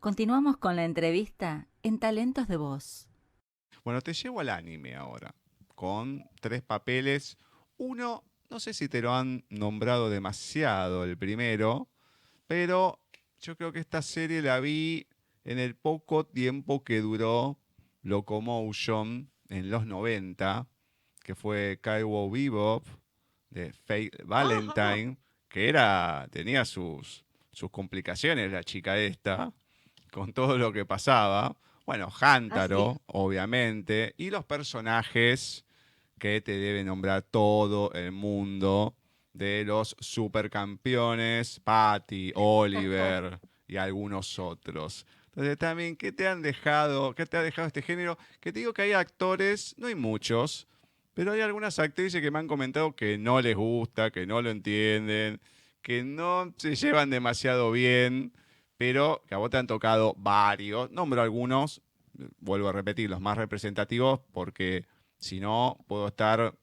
Continuamos con la entrevista en Talentos de Voz. Bueno, te llevo al anime ahora, con tres papeles. Uno, no sé si te lo han nombrado demasiado el primero, pero yo creo que esta serie la vi en el poco tiempo que duró Locomotion en los 90, que fue Cowboy Bebop de Faith Ajá, Valentine, tenía sus complicaciones la chica esta, con todo lo que pasaba. Bueno, así. Hantaro, obviamente, y los personajes que te debe nombrar todo el mundo de los supercampeones, Patty, Oliver y algunos otros. Entonces también, qué te ha dejado este género? Que te digo que hay actores, no hay muchos, pero hay algunas actrices que me han comentado que no les gusta, que no lo entienden, que no se llevan demasiado bien, pero que a vos te han tocado varios. Nombro algunos, vuelvo a repetir, los más representativos, porque si no, puedo estar,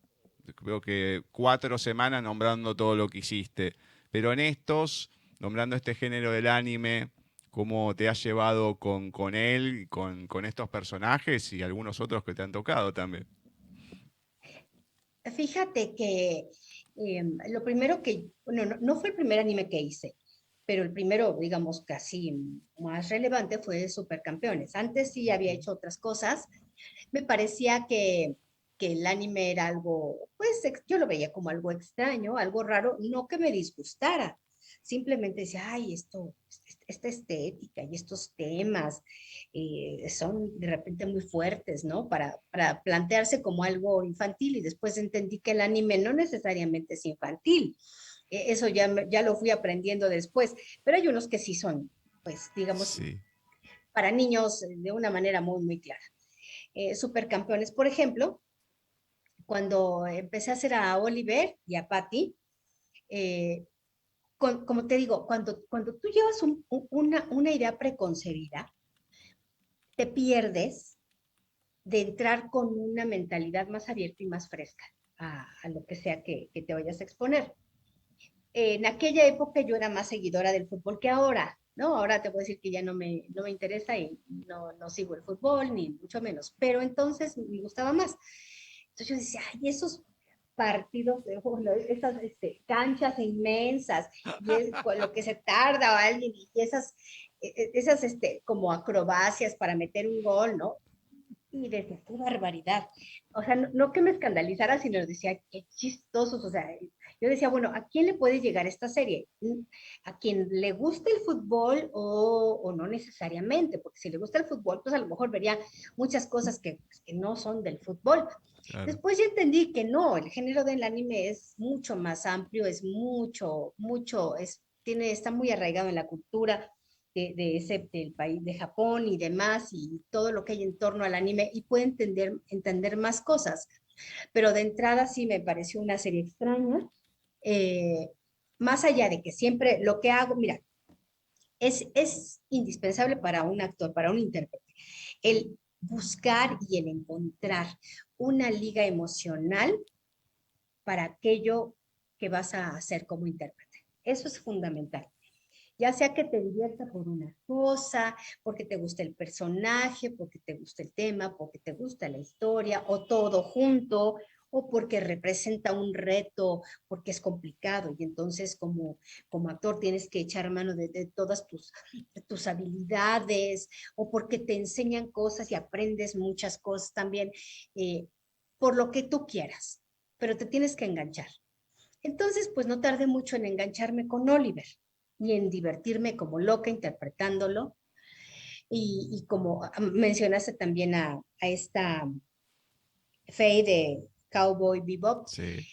creo que 4 semanas nombrando todo lo que hiciste. Pero en estos, nombrando este género del anime, cómo te has llevado con él, con estos personajes y algunos otros que te han tocado también. Fíjate que lo primero que, bueno, no fue el primer anime que hice, pero el primero, digamos, casi más relevante fue Supercampeones. Antes sí había hecho otras cosas. Me parecía que el anime era algo, pues yo lo veía como algo extraño, algo raro, no que me disgustara. Simplemente decía, ay, esta estética y estos temas son de repente muy fuertes, ¿no? Para plantearse como algo infantil y después entendí que el anime no necesariamente es infantil. Eso ya lo fui aprendiendo después, pero hay unos que sí son, pues, digamos, Sí. para niños de una manera muy, muy clara. Supercampeones, por ejemplo, cuando empecé a hacer a Oliver y a Patty, eh, como te digo, cuando tú llevas una idea preconcebida, te pierdes de entrar con una mentalidad más abierta y más fresca a lo que sea que te vayas a exponer. En aquella época yo era más seguidora del fútbol que ahora, ¿no? Ahora te voy a decir que ya no me interesa y no sigo el fútbol, ni mucho menos, pero entonces me gustaba más. Entonces yo decía, ay, esos partidos de fútbol, esas canchas inmensas, y es con lo que se tarda alguien, y esas como acrobacias para meter un gol, ¿no? Y decía, qué barbaridad. O sea, no que me escandalizara, sino decía, qué chistosos. O sea, yo decía, bueno, ¿a quién le puede llegar esta serie? ¿A quien le gusta el fútbol o no necesariamente? Porque si le gusta el fútbol, pues a lo mejor vería muchas cosas que no son del fútbol. Claro. Después ya entendí que no, el género del anime es mucho más amplio, es mucho, está muy arraigado en la cultura del país de Japón y demás, y todo lo que hay en torno al anime, y puede entender más cosas. Pero de entrada sí me pareció una serie extraña. Eh, Más allá de que siempre lo que hago, mira, es indispensable para un actor, para un intérprete, el buscar y el encontrar una liga emocional para aquello que vas a hacer como intérprete. Eso es fundamental. Ya sea que te divierta por una cosa, porque te gusta el personaje, porque te gusta el tema, porque te gusta la historia, o todo junto, o porque representa un reto, porque es complicado y entonces como actor tienes que echar mano de todas tus habilidades, o porque te enseñan cosas y aprendes muchas cosas también, eh, por lo que tú quieras, pero te tienes que enganchar. Entonces, pues no tardé mucho en engancharme con Oliver y en divertirme como loca interpretándolo. Y como mencionaste también a esta Faye de Cowboy Bebop, Sí.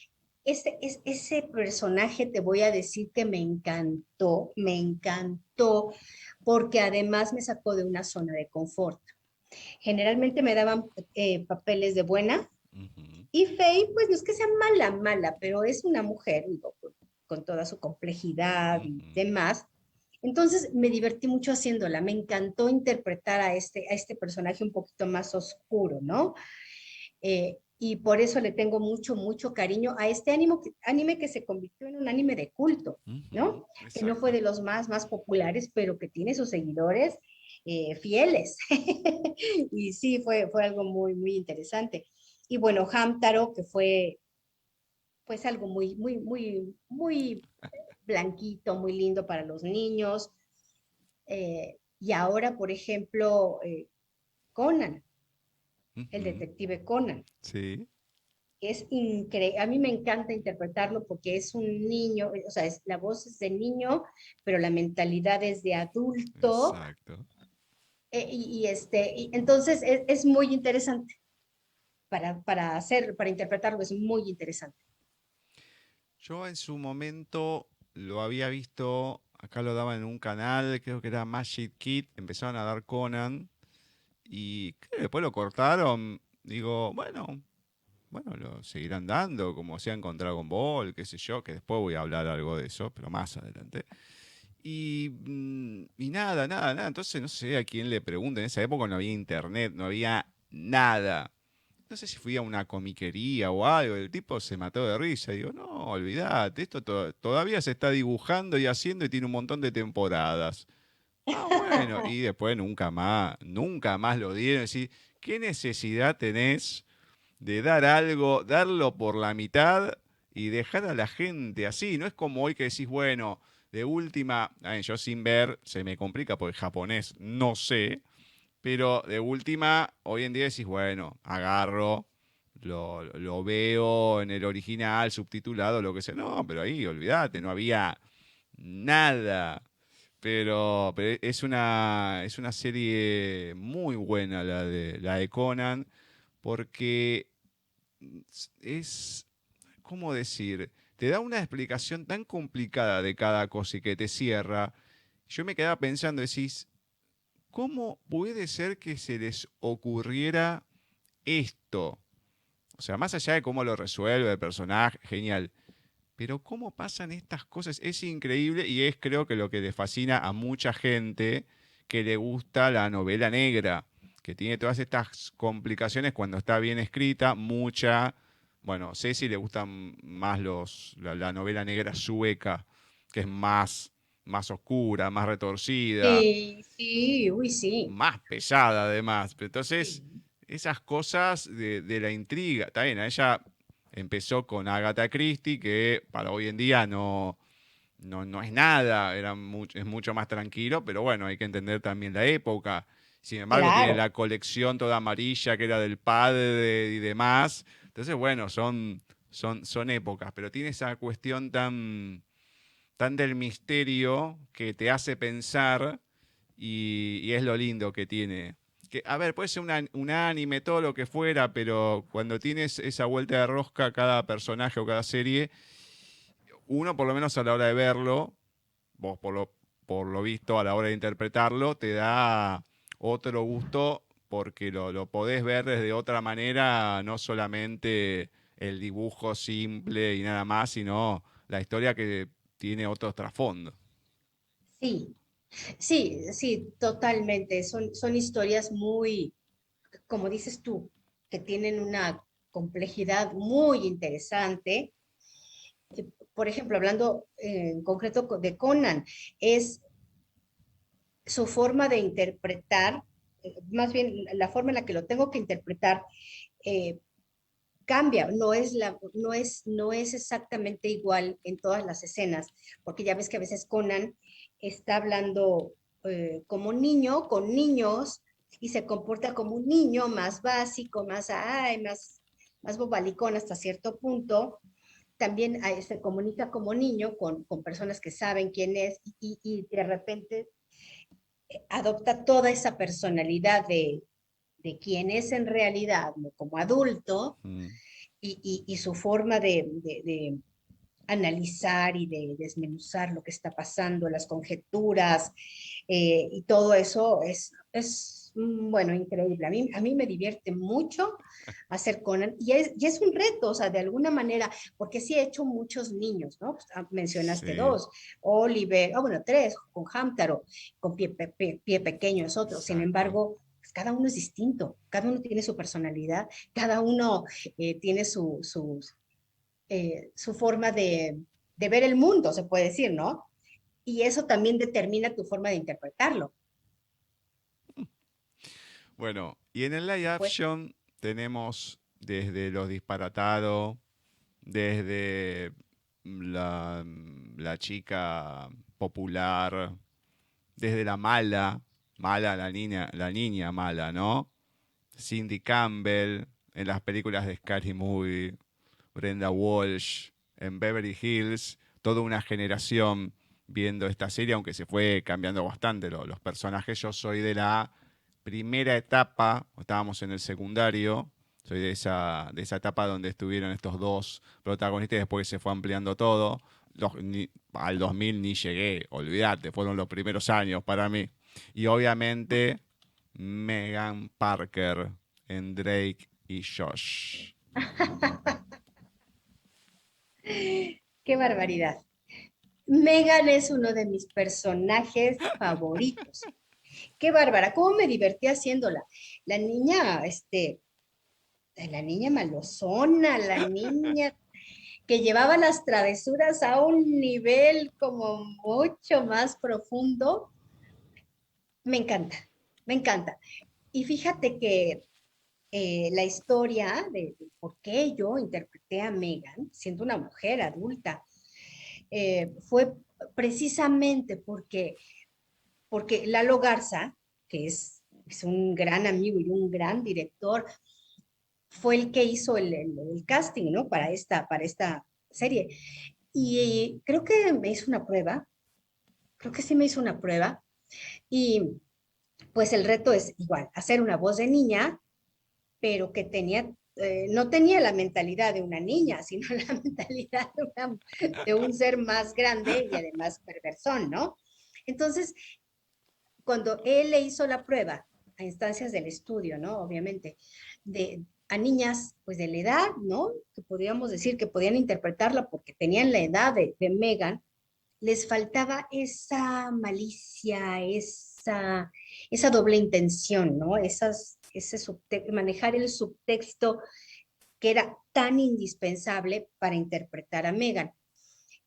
ese personaje te voy a decir que me encantó, porque además me sacó de una zona de confort. Generalmente me daban papeles de buena. Ujú. Y Faye, pues no es que sea mala, pero es una mujer, digo, con toda su complejidad y Ujú. demás. Entonces me divertí mucho haciéndola, me encantó interpretar a este personaje un poquito más oscuro, ¿no? Y por eso le tengo mucho cariño a este anime que se convirtió en un anime de culto, Ujú. ¿no? Que no fue Exacto. de los más populares, pero que tiene sus seguidores fieles. Y sí, fue algo muy, muy interesante. Y bueno, Hamtaro, que fue pues algo muy, muy, muy, muy blanquito, muy lindo para los niños. Y ahora, por ejemplo, Conan, el Ujú. detective Conan. Sí, Es increíble, a mí me encanta interpretarlo porque es un niño, o sea, la voz es de niño, pero la mentalidad es de adulto, exacto. y entonces es muy interesante para interpretarlo, es muy interesante. Yo en su momento lo había visto, acá lo daban en un canal, creo que era Magic Kid, empezaron a dar Conan y creo que después lo cortaron. Digo, bueno, lo seguirán dando, como sea con Dragon Ball, qué sé yo, que después voy a hablar algo de eso, pero más adelante. Y nada, nada, nada. Entonces no sé a quién le pregunto. En esa época no había internet, no había nada. No sé si fui a una comiquería o algo. El tipo se mató de risa. Digo, no, olvídate, esto todavía se está dibujando y haciendo y tiene un montón de temporadas. Ah, bueno. Y después nunca más lo dieron. Es decir, ¿qué necesidad tenés de dar algo, darlo por la mitad y dejar a la gente así? No es como hoy que decís, bueno, de última, yo sin ver se me complica porque japonés no sé, pero de última, hoy en día decís, bueno, agarro, lo veo en el original, subtitulado, lo que sea. No, pero ahí, olvídate, no había nada. Pero es una serie muy buena la de Conan, porque es, ¿cómo decir? Te da una explicación tan complicada de cada cosa y que te cierra. Yo me quedaba pensando, decís, ¿cómo puede ser que se les ocurriera esto? O sea, más allá de cómo lo resuelve el personaje, genial. Pero cómo pasan estas cosas es increíble y es creo que lo que le fascina a mucha gente que le gusta la novela negra, que tiene todas estas complicaciones cuando está bien escrita, mucha, bueno, Ceci le gustan más la novela negra sueca, que es más oscura, más retorcida, Sí, sí, uy, sí. más pesada además. Entonces, Sí, esas cosas de la intriga, está bien, a ella empezó con Agatha Christie, que para hoy en día no es nada, es mucho más tranquilo, pero bueno, hay que entender también la época. Sin embargo, tiene claro. la colección toda amarilla que era del padre y demás. Entonces, bueno, son épocas, pero tiene esa cuestión tan del misterio que te hace pensar y es lo lindo que tiene. Que, a ver, puede ser un anime, todo lo que fuera, pero cuando tienes esa vuelta de rosca cada personaje o cada serie, uno por lo menos a la hora de verlo, vos por lo visto a la hora de interpretarlo, te da otro gusto porque lo podés ver desde otra manera, no solamente el dibujo simple y nada más, sino la historia que tiene otro trasfondo. Sí, sí, sí, totalmente. Son historias muy, como dices tú, que tienen una complejidad muy interesante. Por ejemplo, hablando en concreto de Conan, es su forma de interpretar, más bien la forma en la que lo tengo que interpretar, eh, cambia, no es exactamente igual en todas las escenas, porque ya ves que a veces Conan está hablando como niño, con niños, y se comporta como un niño más básico, más bobalicón hasta cierto punto. También se comunica como niño con personas que saben quién es y de repente adopta toda esa personalidad de quién es en realidad, ¿no? Como adulto, Mm. y su forma de analizar y de desmenuzar lo que está pasando, las conjeturas, y todo eso bueno, increíble. A mí me divierte mucho hacer Conan y es un reto, o sea, de alguna manera, porque sí he hecho muchos niños, ¿no? Pues, mencionaste Sí, dos, Oliver, bueno, tres, con Hamtaro, con Pie Pequeño es otro. Sin exacto. embargo, pues cada uno es distinto, cada uno tiene su personalidad, cada uno tiene su forma de ver el mundo, se puede decir, ¿no? Y eso también determina tu forma de interpretarlo. Bueno, y en el live Pues, action tenemos desde los disparatados, desde la chica popular, desde la mala, mala la niña mala, ¿no? Cindy Campbell en las películas de Scary Movie, Brenda Walsh en Beverly Hills, toda una generación viendo esta serie, aunque se fue cambiando bastante los personajes. Yo soy de la primera etapa, estábamos en el secundario, soy de esa etapa donde estuvieron estos dos protagonistas y después se fue ampliando todo. Al 2000 ni llegué, olvídate, fueron los primeros años para mí. Y obviamente Megan Parker en Drake y Josh. qué barbaridad. Megan es uno de mis personajes favoritos. Qué bárbara, cómo me divertí haciéndola. La niña, la niña malozona, la niña que llevaba las travesuras a un nivel como mucho más profundo. Me encanta, me encanta. Y fíjate que la historia de por qué yo interpreté a Megan, siendo una mujer adulta, fue precisamente porque Lalo Garza, que es un gran amigo y un gran director, fue el que hizo el casting, ¿no? Para esta serie. Y creo que me hizo una prueba, creo que sí me hizo una prueba. Y pues el reto es igual, hacer una voz de niña, pero que no tenía la mentalidad de una niña, sino la mentalidad de un ser más grande y además perversón, ¿no? Entonces, cuando él le hizo la prueba a instancias del estudio, ¿no? Obviamente, a niñas, pues de la edad, ¿no? Que podríamos decir que podían interpretarla porque tenían la edad de Megan, les faltaba esa malicia, esa doble intención, ¿no? Manejar el subtexto que era tan indispensable para interpretar a Megan.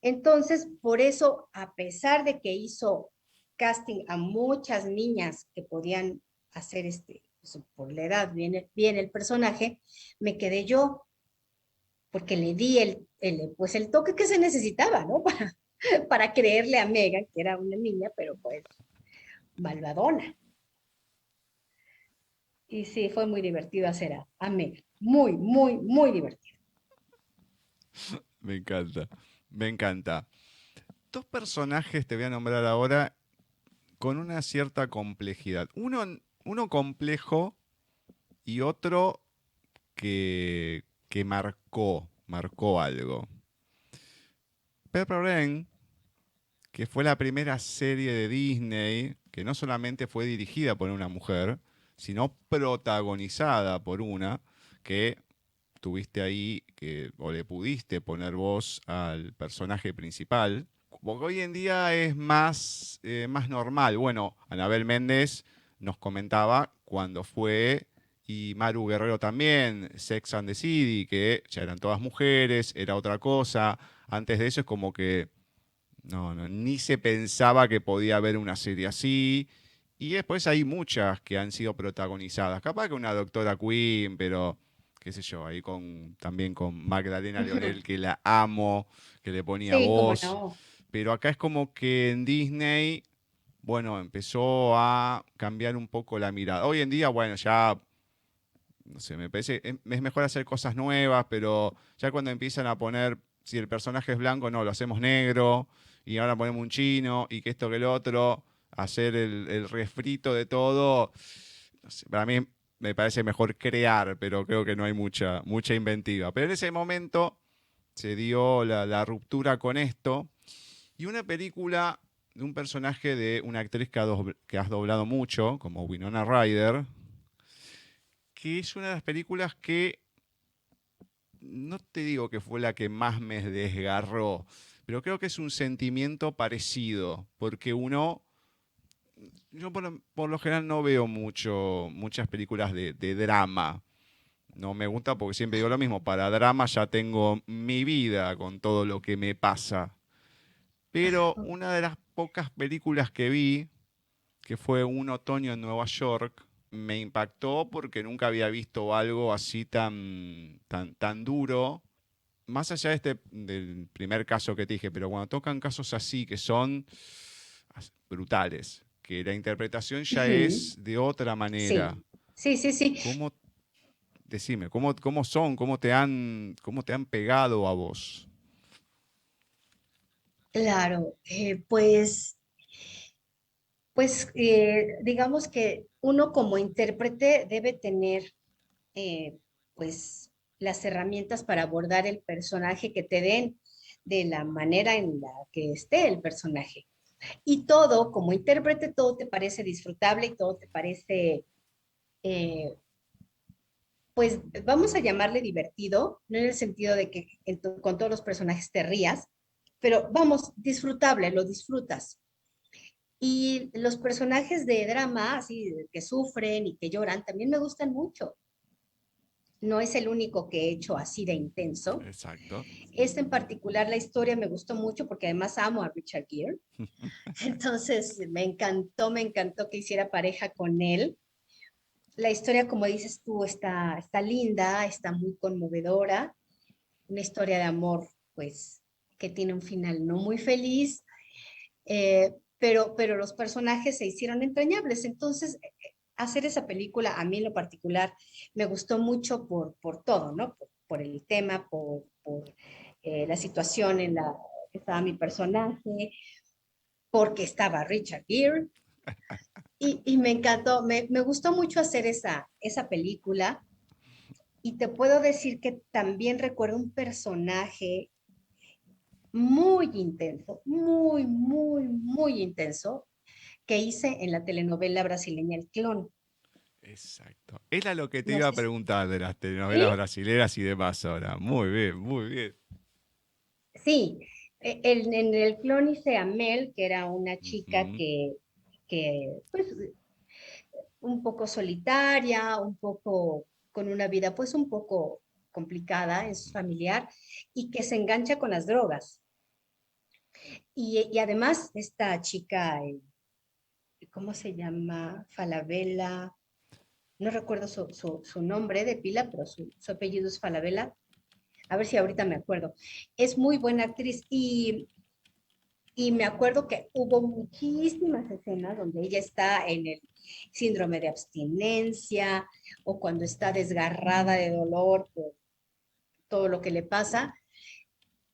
Entonces, por eso, a pesar de que hizo casting a muchas niñas que podían hacer pues, por la edad bien el personaje, me quedé yo, porque le di pues el toque que se necesitaba, ¿no? Para creerle a Megan, que era una niña, pero pues malvadona. Y sí, fue muy divertido hacer a Megan. Muy, muy, muy divertido. Me encanta, me encanta. Dos personajes te voy a nombrar ahora con una cierta complejidad. Uno complejo y otro que marcó algo. Pepper Wren, que fue la primera serie de Disney que no solamente fue dirigida por una mujer, sino protagonizada por una que tuviste ahí o le pudiste poner voz al personaje principal. Porque hoy en día es más normal. Bueno, Anabel Méndez nos comentaba cuando fue, y Maru Guerrero también, Sex and the City, que ya eran todas mujeres, era otra cosa. Antes de eso es como que no, ni se pensaba que podía haber una serie así. Y después hay muchas que han sido protagonizadas. Capaz que una Doctora Queen, pero qué sé yo, ahí también con Magdalena Leonel, que la amo, que le ponía Sí, cómo voz. no. Pero acá es como que en Disney, bueno, empezó a cambiar un poco la mirada. Hoy en día, bueno, ya, no sé, me parece, es mejor hacer cosas nuevas, pero ya cuando empiezan a poner, si el personaje es blanco, no, lo hacemos negro, y ahora ponemos un chino, y que esto que el otro, hacer el refrito de todo, no sé, para mí me parece mejor crear, pero creo que no hay mucha inventiva. Pero en ese momento se dio la ruptura con esto, y una película de un personaje de una actriz que has doblado mucho, como Winona Ryder, que es una de las películas que no te digo que fue la que más me desgarró, pero creo que es un sentimiento parecido, porque yo por lo general no veo muchas películas de drama. No me gusta porque siempre digo lo mismo, para drama ya tengo mi vida con todo lo que me pasa. Pero una de las pocas películas que vi, que fue Un otoño en Nueva York, me impactó porque nunca había visto algo así tan duro. Más allá del primer caso que te dije, pero cuando tocan casos así que son brutales, que la interpretación ya Ujú. es de otra manera. Sí, sí, sí, sí. ¿Cómo, decime, cómo son, cómo te han pegado a vos? Claro, digamos que uno como intérprete debe tener eh, pues las herramientas para abordar el personaje que te den de la manera en la que esté el personaje. Y todo, como intérprete, todo te parece disfrutable y todo te parece, eh, pues vamos a llamarle divertido, no en el sentido de que con todos los personajes te rías, pero vamos, disfrutable, lo disfrutas. Y los personajes de drama, así, que sufren y que lloran, también me gustan mucho. No es el único que he hecho así de intenso. Exacto. Este en particular, la historia me gustó mucho porque además amo a Richard Gere. Entonces me encantó que hiciera pareja con él. La historia, como dices tú, está linda, está muy conmovedora. Una historia de amor, pues, que tiene un final no muy feliz, pero los personajes se hicieron entrañables. Entonces, hacer esa película, a mí en lo particular, me gustó mucho por todo, ¿no? Por el tema, por la situación en la que estaba mi personaje, porque estaba Richard Gere, y me encantó, me gustó mucho hacer esa película, y te puedo decir que también recuerdo un personaje muy intenso, muy, muy, muy intenso, que hice en la telenovela brasileña El Clon. Exacto. Era lo que te No iba a sé preguntar de las ¿sí? telenovelas brasileras y demás ahora. Muy bien, muy bien. Sí, en El Clon hice a Mel, que era una chica Ujú. que pues, un poco solitaria, un poco con una vida, pues, un poco complicada en su familiar, y que se engancha con las drogas. Y además, esta chica, ¿cómo se llama? Falabella, no recuerdo su nombre de pila, pero su apellido es Falabella. A ver si ahorita me acuerdo. Es muy buena actriz, y me acuerdo que hubo muchísimas escenas donde ella está en el síndrome de abstinencia o cuando está desgarrada de dolor por todo lo que le pasa.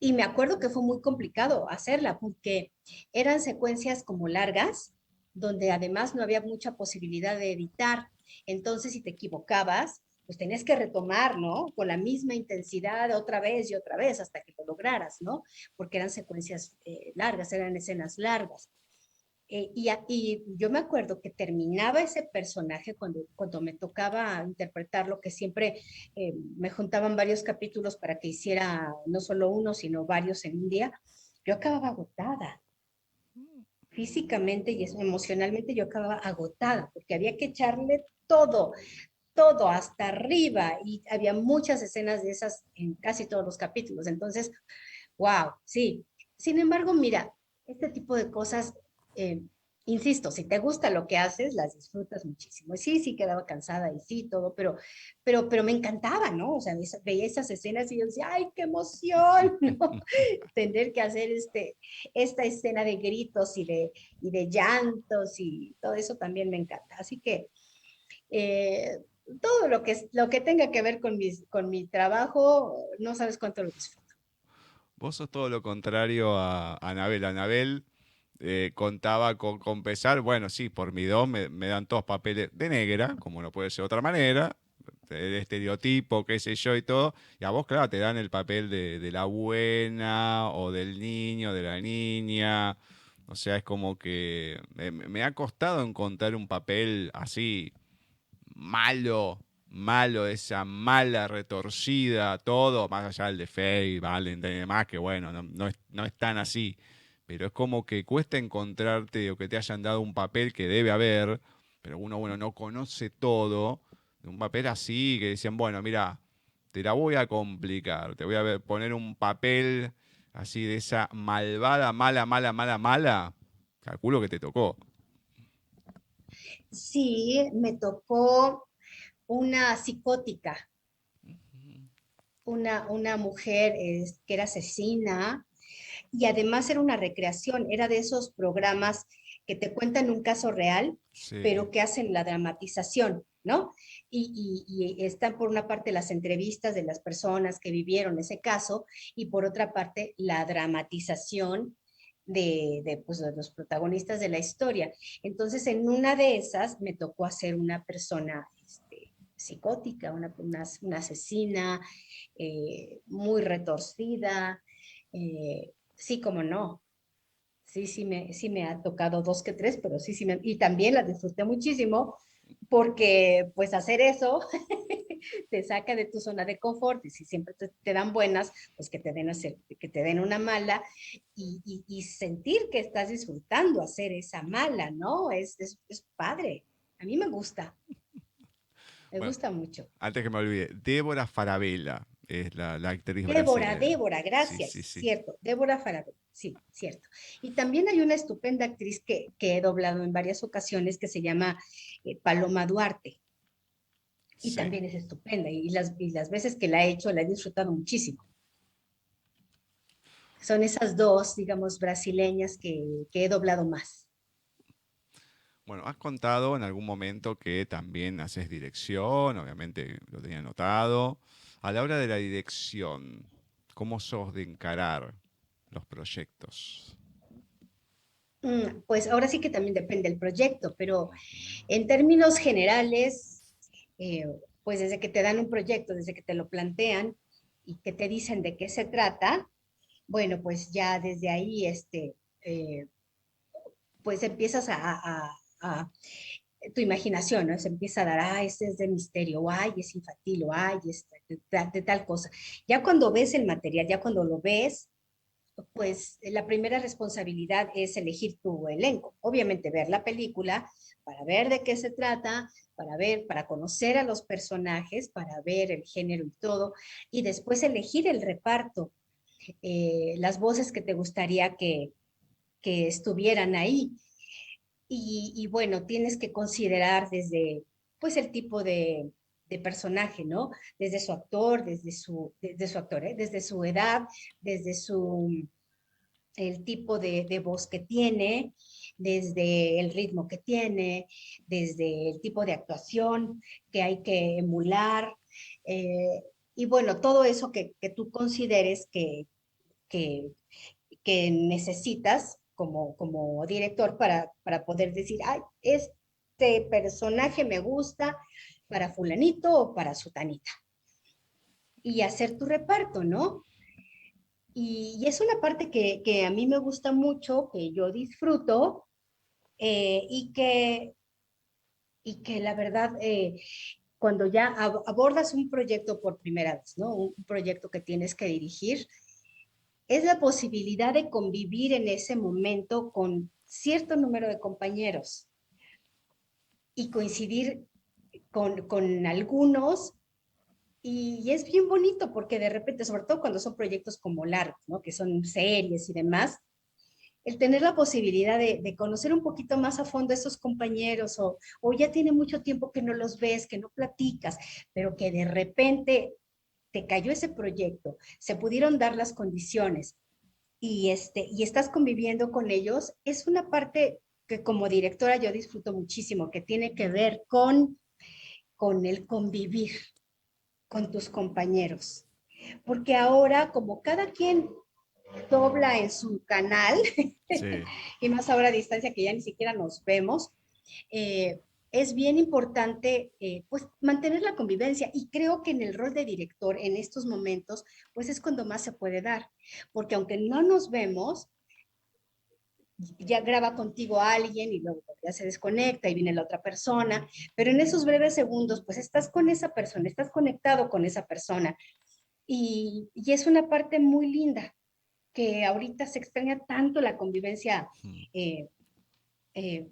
Y me acuerdo que fue muy complicado hacerla porque eran secuencias como largas, donde además no había mucha posibilidad de editar. Entonces, si te equivocabas, pues tenías que retomar, ¿no? Con la misma intensidad otra vez y otra vez hasta que lo lograras, ¿no? Porque eran secuencias largas, eran escenas largas. Y yo me acuerdo que terminaba ese personaje cuando me tocaba interpretarlo, que siempre me juntaban varios capítulos para que hiciera no solo uno, sino varios en un día. Yo acababa agotada, físicamente y emocionalmente yo acababa agotada, porque había que echarle todo, todo hasta arriba, y había muchas escenas de esas en casi todos los capítulos. Entonces, wow, sí. Sin embargo, mira, este tipo de cosas, eh, insisto, si te gusta lo que haces, las disfrutas muchísimo. Y sí, sí quedaba cansada y sí, todo, pero me encantaba, ¿no? O sea, veía esas escenas y yo decía, ¡ay, qué emoción! ¿no? Tener que hacer esta escena de gritos y de llantos y todo eso también me encanta. Así que eh, todo lo que tenga que ver con mi trabajo, no sabes cuánto lo disfruto. Vos sos todo lo contrario a Anabel. Anabel contaba con pesar, bueno, sí, por mi don me dan todos papeles de negra, como no puede ser de otra manera, el estereotipo, qué sé yo y todo. Y a vos, claro, te dan el papel de la buena o del niño, de la niña. O sea, es como que me ha costado encontrar un papel así malo, malo, esa mala, retorcida, todo, más allá del de Faye, Valentine y demás, que bueno, no es tan así. Pero es como que cuesta encontrarte o que te hayan dado un papel que debe haber, pero uno, bueno, no conoce todo, de un papel así, que decían, bueno, mira, te la voy a complicar, te voy a poner un papel así de esa malvada, mala, mala, mala, mala, calculo que te tocó. Sí, me tocó una psicótica, una mujer que era asesina y además era una recreación, era de esos programas que te cuentan un caso real, Sí, pero que hacen la dramatización, ¿no? Y están por una parte las entrevistas de las personas que vivieron ese caso y por otra parte la dramatización pues, de los protagonistas de la historia. Entonces, en una de esas me tocó hacer una persona psicótica, una asesina muy retorcida. Sí, como no. Sí, sí me ha tocado dos que tres, pero sí, y también la disfruté muchísimo porque pues hacer eso te saca de tu zona de confort y si siempre te dan buenas, pues que te den una mala y sentir que estás disfrutando hacer esa mala, ¿no? Es padre. A mí me bueno, gusta mucho. antes que me olvide, Débora Farabella es la actriz Débora, brasilera. Débora, Sí, gracias, sí, sí. cierto, Débora Farabella, sí, cierto. Y también hay una estupenda actriz que he doblado en varias ocasiones que se llama Paloma Duarte, y Sí. también es estupenda, y las veces que la he hecho la he disfrutado muchísimo. Son esas dos, digamos, brasileñas que he doblado más. Bueno, has contado en algún momento que también haces dirección, obviamente lo tenía notado. A la hora de la dirección, ¿cómo sos de encarar los proyectos? Pues ahora sí que también depende del proyecto, pero Ujú. en términos generales, eh, pues desde que te dan un proyecto, desde que te lo plantean y que te dicen de qué se trata, bueno, pues ya desde ahí, eh, pues empiezas a tu imaginación, ¿no? Se empieza a dar, este es de misterio, o ay, es infantil, o ay, es de tal cosa. Ya cuando ves el material, ya cuando lo ves, pues la primera responsabilidad es elegir tu elenco. Obviamente ver la película para ver de qué se trata, para conocer a los personajes, para ver el género y todo, y después elegir el reparto, las voces que te gustaría que estuvieran ahí. Y bueno, tienes que considerar desde, pues, el tipo de personaje, ¿no? Desde su actor, desde su actor, ¿eh? Desde su edad, desde el tipo de voz que tiene, desde el ritmo que tiene, desde el tipo de actuación que hay que emular. eh, y bueno, todo eso que tú consideres que, que necesitas como director para poder decir, ay, este personaje me gusta para fulanito o para sutanita. Y hacer tu reparto, ¿no? Y es una parte que a mí me gusta mucho, que yo disfruto eh, y, que, y que la verdad, cuando ya abordas un proyecto por primera vez, ¿no? Un proyecto que tienes que dirigir, es la posibilidad de convivir en ese momento con cierto número de compañeros y coincidir con algunos. Y es bien bonito porque de repente, sobre todo cuando son proyectos como largos, ¿no? Que son series y demás, el tener la posibilidad de conocer un poquito más a fondo a esos compañeros o ya tiene mucho tiempo que no los ves, que no platicas, pero que de repente te cayó ese proyecto, se pudieron dar las condiciones y estás conviviendo con ellos, es una parte que como directora yo disfruto muchísimo, que tiene que ver con el convivir con tus compañeros. Porque ahora, como cada quien dobla en su canal, Sí. y más ahora a distancia que ya ni siquiera nos vemos, es bien importante pues mantener la convivencia y creo que en el rol de director en estos momentos pues es cuando más se puede dar, porque aunque no nos vemos, ya graba contigo a alguien y luego ya se desconecta y viene la otra persona, pero en esos breves segundos pues estás con esa persona, estás conectado con esa persona y es una parte muy linda que ahorita se extraña tanto la convivencia Mm. eh,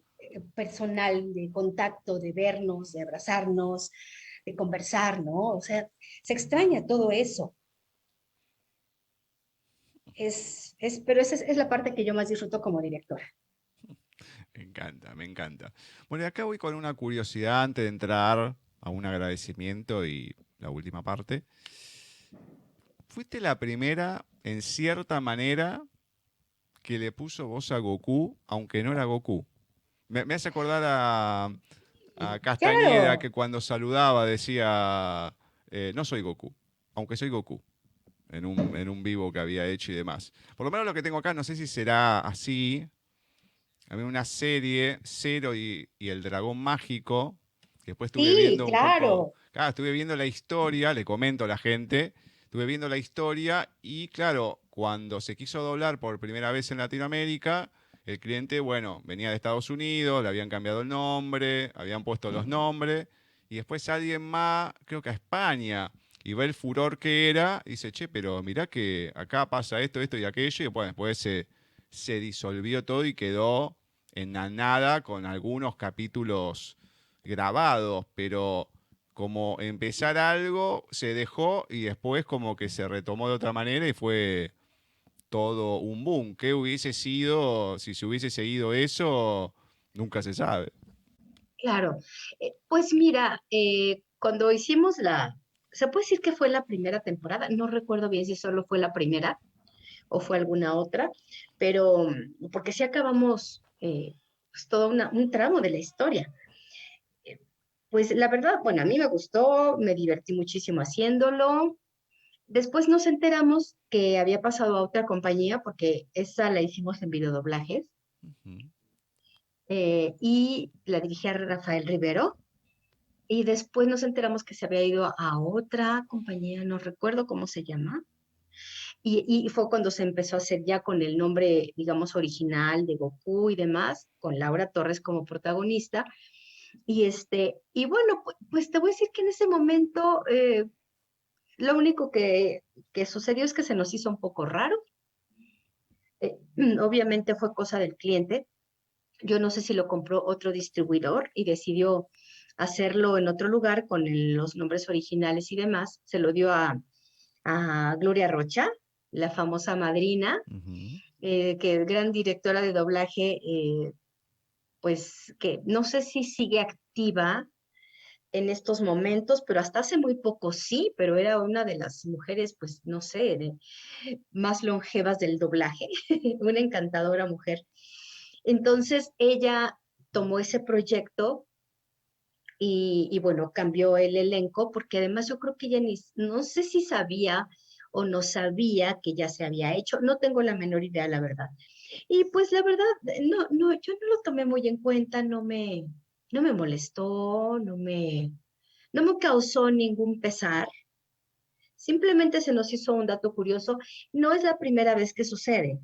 personal, de contacto, de vernos, de abrazarnos, de conversar, ¿no? O sea, se extraña todo eso. Pero esa es la parte que yo más disfruto como directora. Me encanta, me encanta. Bueno, y acá voy con una curiosidad antes de entrar a un agradecimiento y la última parte. Fuiste la primera, en cierta manera, que le puso voz a Goku, aunque no era Goku. Me hace acordar a Castañeda, Claro, que cuando saludaba decía, no soy Goku, aunque soy Goku, en un vivo que había hecho y demás. Por lo menos lo que tengo acá, no sé si será así. Había una serie, Cero y el Dragón Mágico, que después estuve sí, viendo un poco, claro. claro, estuve viendo la historia, le comento a la gente, estuve viendo la historia y claro, cuando se quiso doblar por primera vez en Latinoamérica, el cliente, bueno, venía de Estados Unidos, le habían cambiado el nombre, habían puesto los nombres, y después alguien más, creo que a España, y ve el furor que era, y dice, che, pero mirá que acá pasa esto, esto y aquello, y bueno, después se disolvió todo y quedó en la nada con algunos capítulos grabados, pero como empezar algo se dejó y después como que se retomó de otra manera y fue todo un boom. ¿Qué hubiese sido si se hubiese seguido eso? Nunca se sabe. Claro, pues mira, cuando hicimos se puede decir que fue la primera temporada, no recuerdo bien si solo fue la primera o fue alguna otra, pero porque sí acabamos pues todo un tramo de la historia. Eh, Pues la verdad, bueno, a mí me gustó, me divertí muchísimo haciéndolo. Después nos enteramos que había pasado a otra compañía porque esa la hicimos en videodoblajes Ujú. y la dirigía Rafael Rivero. Y después nos enteramos que se había ido a otra compañía, no recuerdo cómo se llama, y fue cuando se empezó a hacer ya con el nombre, digamos, original de Goku y demás, con Laura Torres como protagonista. Y bueno, pues te voy a decir que en ese momento lo único que sucedió es que se nos hizo un poco raro. Obviamente fue cosa del cliente. Yo no sé si lo compró otro distribuidor y decidió hacerlo en otro lugar con los nombres originales y demás. Se lo dio a Gloria Rocha, la famosa madrina, Ujú. que es gran directora de doblaje, pues que no sé si sigue activa en estos momentos, pero hasta hace muy poco sí, pero era una de las mujeres, pues no sé, más longevas del doblaje, una encantadora mujer. Entonces ella tomó ese proyecto y bueno, cambió el elenco porque además yo creo que ella no sé si sabía o no sabía que ya se había hecho, no tengo la menor idea, la verdad. Y pues la verdad, no, yo no lo tomé muy en cuenta, no me molestó, no me causó ningún pesar, simplemente se nos hizo un dato curioso, no es la primera vez que sucede.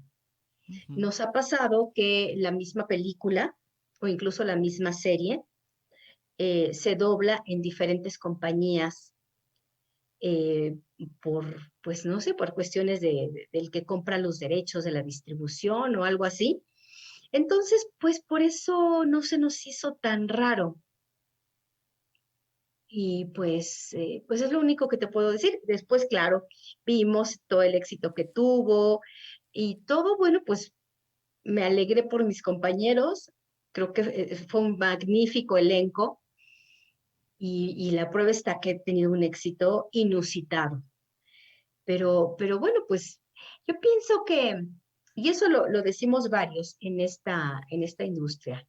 Ujú. Nos ha pasado que la misma película o incluso la misma serie se dobla en diferentes compañías eh, por, pues no sé, por cuestiones del que compra los derechos de la distribución o algo así. Entonces, pues por eso no se nos hizo tan raro. Y pues es lo único que te puedo decir. Después, claro, vimos todo el éxito que tuvo y todo, bueno, pues me alegré por mis compañeros. Creo que fue un magnífico elenco y la prueba está que he tenido un éxito inusitado. Pero bueno, pues yo pienso y eso lo decimos varios en esta industria,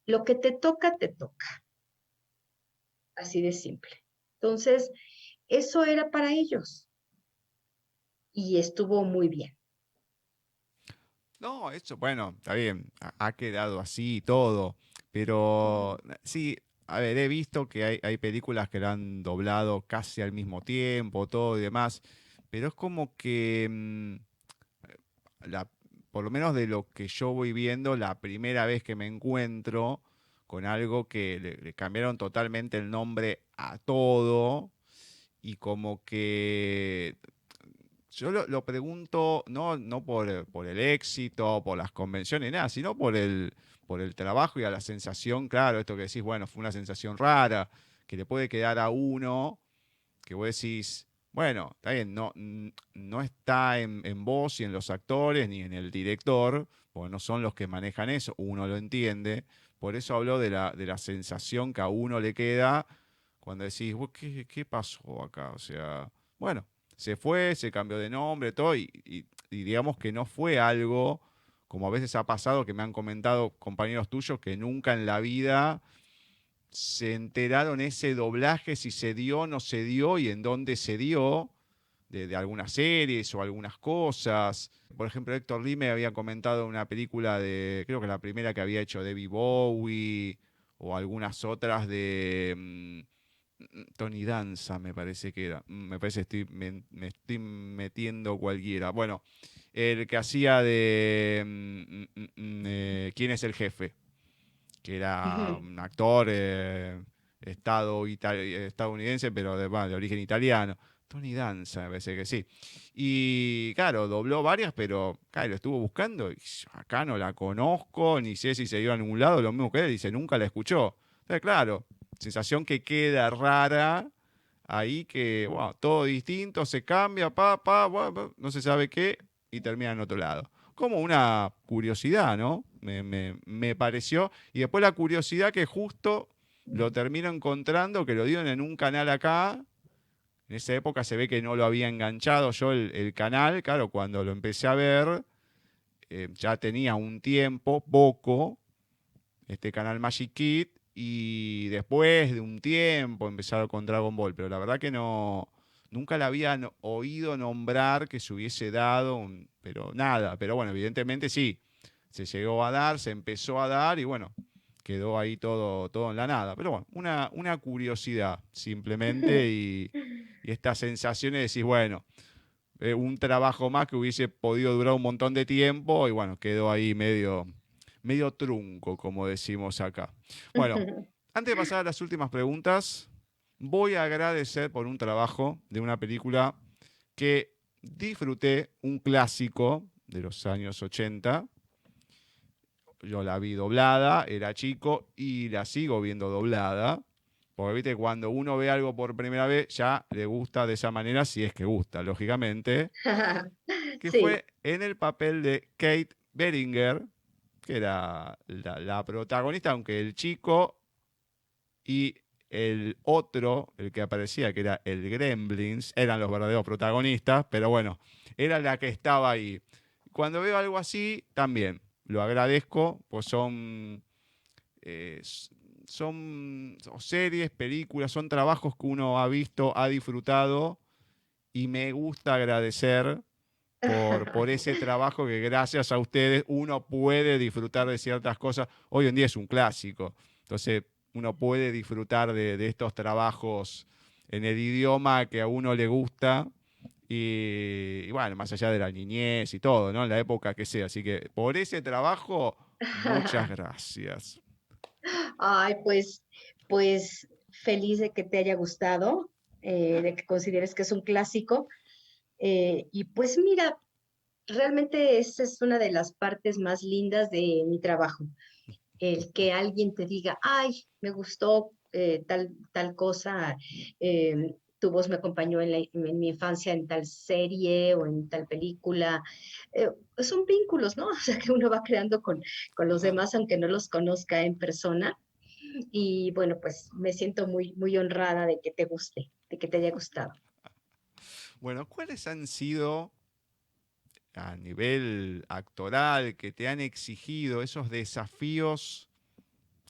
lo que te toca, así de simple. Entonces, eso era para ellos y estuvo muy bien. No, eso, bueno, está bien, ha quedado así y todo, pero sí, a ver, he visto que hay películas que la han doblado casi al mismo tiempo, todo y demás, pero es como que, la, por lo menos de lo que yo voy viendo, la primera vez que me encuentro con algo que le cambiaron totalmente el nombre a todo y como que yo lo pregunto no por el éxito, por las convenciones, nada, sino por el trabajo y a la sensación, claro, esto que decís, bueno, fue una sensación rara, que le puede quedar a uno, que vos decís, bueno, está bien, no está en vos y en los actores ni en el director, porque no son los que manejan eso, uno lo entiende. Por eso habló de la sensación que a uno le queda cuando decís, "Vos, ¿qué pasó acá?". O sea, bueno, se fue, se cambió de nombre, todo, y digamos que no fue algo, como a veces ha pasado, que me han comentado compañeros tuyos, que nunca en la vida se enteraron ese doblaje, si se dio, no se dio y en dónde se dio, de algunas series o algunas cosas. Por ejemplo, Héctor Lee me había comentado una película de, creo que la primera que había hecho David Bowie, o algunas otras de Tony Danza, me parece que era. Me parece que me estoy metiendo cualquiera. Bueno, el que hacía de ¿Quién es el jefe? Que era Ujú. un actor estadounidense, pero bueno, de origen italiano. Tony Danza, me parece que sí. Y claro, dobló varias, pero claro, lo estuvo buscando y acá no la conozco, ni sé si se dio a ningún lado, lo mismo que él, dice, nunca la escuchó. Entonces, claro, sensación que queda rara ahí, que bueno, todo distinto, se cambia, bueno, no se sabe qué, y termina en otro lado. Como una curiosidad, ¿no? Me pareció. Y después la curiosidad que justo lo termino encontrando, que lo dieron en un canal acá. En esa época se ve que no lo había enganchado yo el canal. Claro, cuando lo empecé a ver, ya tenía un tiempo, poco, este canal Magic Kid. Y después de un tiempo empezado con Dragon Ball. Pero la verdad que no. Nunca la había oído nombrar que se hubiese dado, pero nada. Pero bueno, evidentemente sí, se llegó a dar, se empezó a dar y bueno, quedó ahí todo en la nada. Pero bueno, una curiosidad simplemente y esta sensación de decir, bueno, un trabajo más que hubiese podido durar un montón de tiempo y bueno, quedó ahí medio trunco, como decimos acá. Bueno, antes de pasar a las últimas preguntas, voy a agradecer por un trabajo de una película que disfruté, un clásico de los años 80. Yo la vi doblada, era chico y la sigo viendo doblada. Porque viste, cuando uno ve algo por primera vez, ya le gusta de esa manera, si es que gusta, lógicamente. Que Sí. fue en el papel de Kate Beringer, que era la protagonista, aunque el chico y el otro, el que aparecía, que era el Gremlins, eran los verdaderos protagonistas, pero bueno, era la que estaba ahí. Cuando veo algo así, también lo agradezco, pues eh, son series, películas, son trabajos que uno ha visto, ha disfrutado y me gusta agradecer por ese trabajo que gracias a ustedes uno puede disfrutar de ciertas cosas. Hoy en día es un clásico, entonces uno puede disfrutar de estos trabajos en el idioma que a uno le gusta y bueno, más allá de la niñez y todo, ¿no? En la época que sea. Así que por ese trabajo, muchas gracias. Ay, pues feliz de que te haya gustado, de que consideres que es un clásico. Y pues mira, realmente esa es una de las partes más lindas de mi trabajo, el que alguien te diga, ay, me gustó tal cosa, tu voz me acompañó en mi infancia en tal serie o en tal película. Eh, Son vínculos, ¿no? O sea, que uno va creando con los demás, aunque no los conozca en persona. Y bueno, pues me siento muy honrada de que te guste, de que te haya gustado. Bueno, ¿cuáles han sido a nivel actoral que te han exigido esos desafíos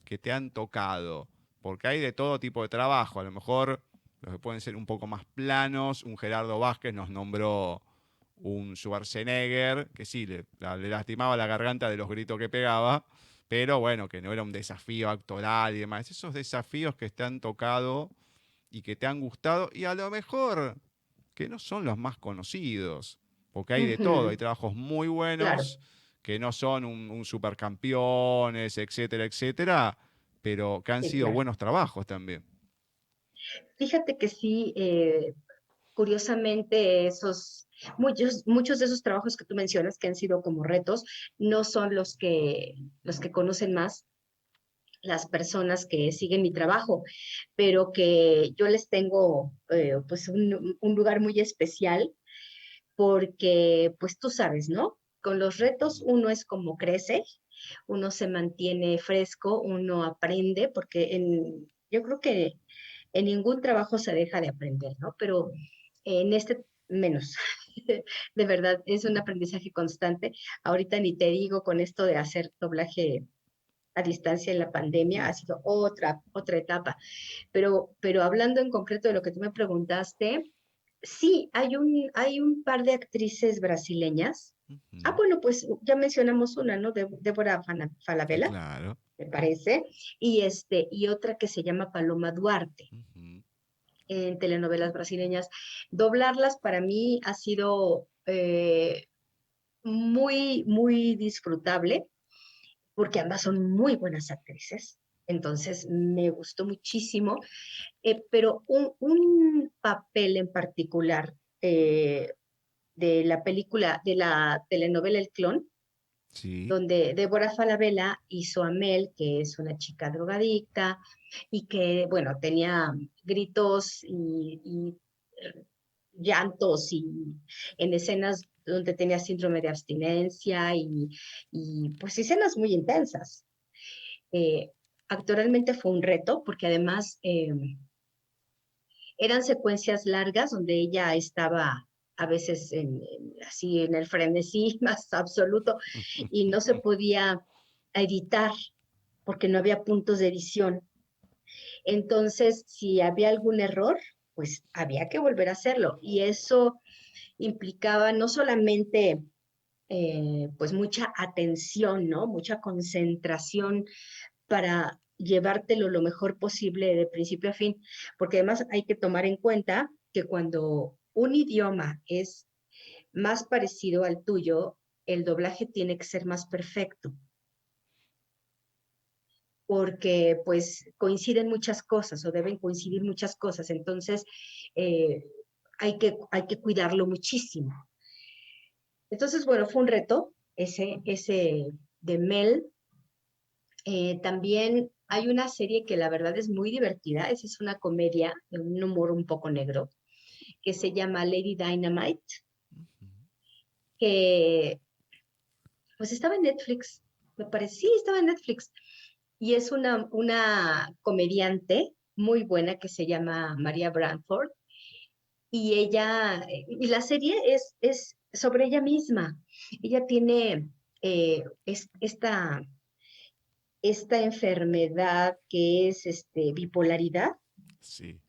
que te han tocado? Porque hay de todo tipo de trabajo, a lo mejor los que pueden ser un poco más planos, un Gerardo Vázquez nos nombró un Schwarzenegger, que sí, le lastimaba la garganta de los gritos que pegaba, pero bueno, que no era un desafío actoral y demás. Esos desafíos que te han tocado y que te han gustado y a lo mejor que no son los más conocidos, porque hay de todo, hay Ujú, trabajos muy claro. buenos que no son un supercampeones, etcétera, etcétera, pero que han Sí, sido claro. buenos trabajos también. Fíjate que sí, curiosamente muchos de esos trabajos que tú mencionas que han sido como retos, no son los que conocen más, las personas que siguen mi trabajo, pero que yo les tengo pues un lugar muy especial porque pues tú sabes, ¿no? Con los retos uno es como crece, uno se mantiene fresco, uno aprende, porque yo creo que en ningún trabajo se deja de aprender, ¿no? Pero en este menos. De verdad, es un aprendizaje constante. Ahorita ni te digo con esto de hacer doblaje a distancia en la pandemia, ha sido otra etapa. Pero hablando en concreto de lo que tú me preguntaste, sí, hay un par de actrices brasileñas. Ah, Ujú. bueno, pues ya mencionamos una, ¿no? Débora Sí, Falabella, claro. me parece, y otra que se llama Paloma Duarte Ujú. en telenovelas brasileñas. Doblarlas para mí ha sido muy disfrutable porque ambas son muy buenas actrices. Entonces me gustó muchísimo, pero un papel en particular de la película, de la telenovela El Clon, Sí. donde Débora Falabella hizo a Mel, que es una chica drogadicta y que, bueno, tenía gritos y llantos y en escenas donde tenía síndrome de abstinencia y pues escenas muy intensas. Eh, Actualmente fue un reto porque además eran secuencias largas donde ella estaba a veces así en el frenesí más absoluto y no se podía editar porque no había puntos de edición. Entonces, si había algún error, pues había que volver a hacerlo. Y eso implicaba no solamente pues mucha atención, ¿no? Mucha concentración para llevártelo lo mejor posible de principio a fin, porque además hay que tomar en cuenta que cuando un idioma es más parecido al tuyo, el doblaje tiene que ser más perfecto, porque pues coinciden muchas cosas o deben coincidir muchas cosas, entonces eh, hay que cuidarlo muchísimo. Entonces, bueno, fue un reto ese de Mel. También hay una serie que la verdad es muy divertida, esa es una comedia de un humor un poco negro, que se llama Lady Dynamite, Ujú. que pues estaba en Netflix, me parece, sí, estaba en Netflix, y es una comediante muy buena que se llama María Bradford, y y la serie es sobre ella misma. Ella tiene esta enfermedad que es bipolaridad. Sí.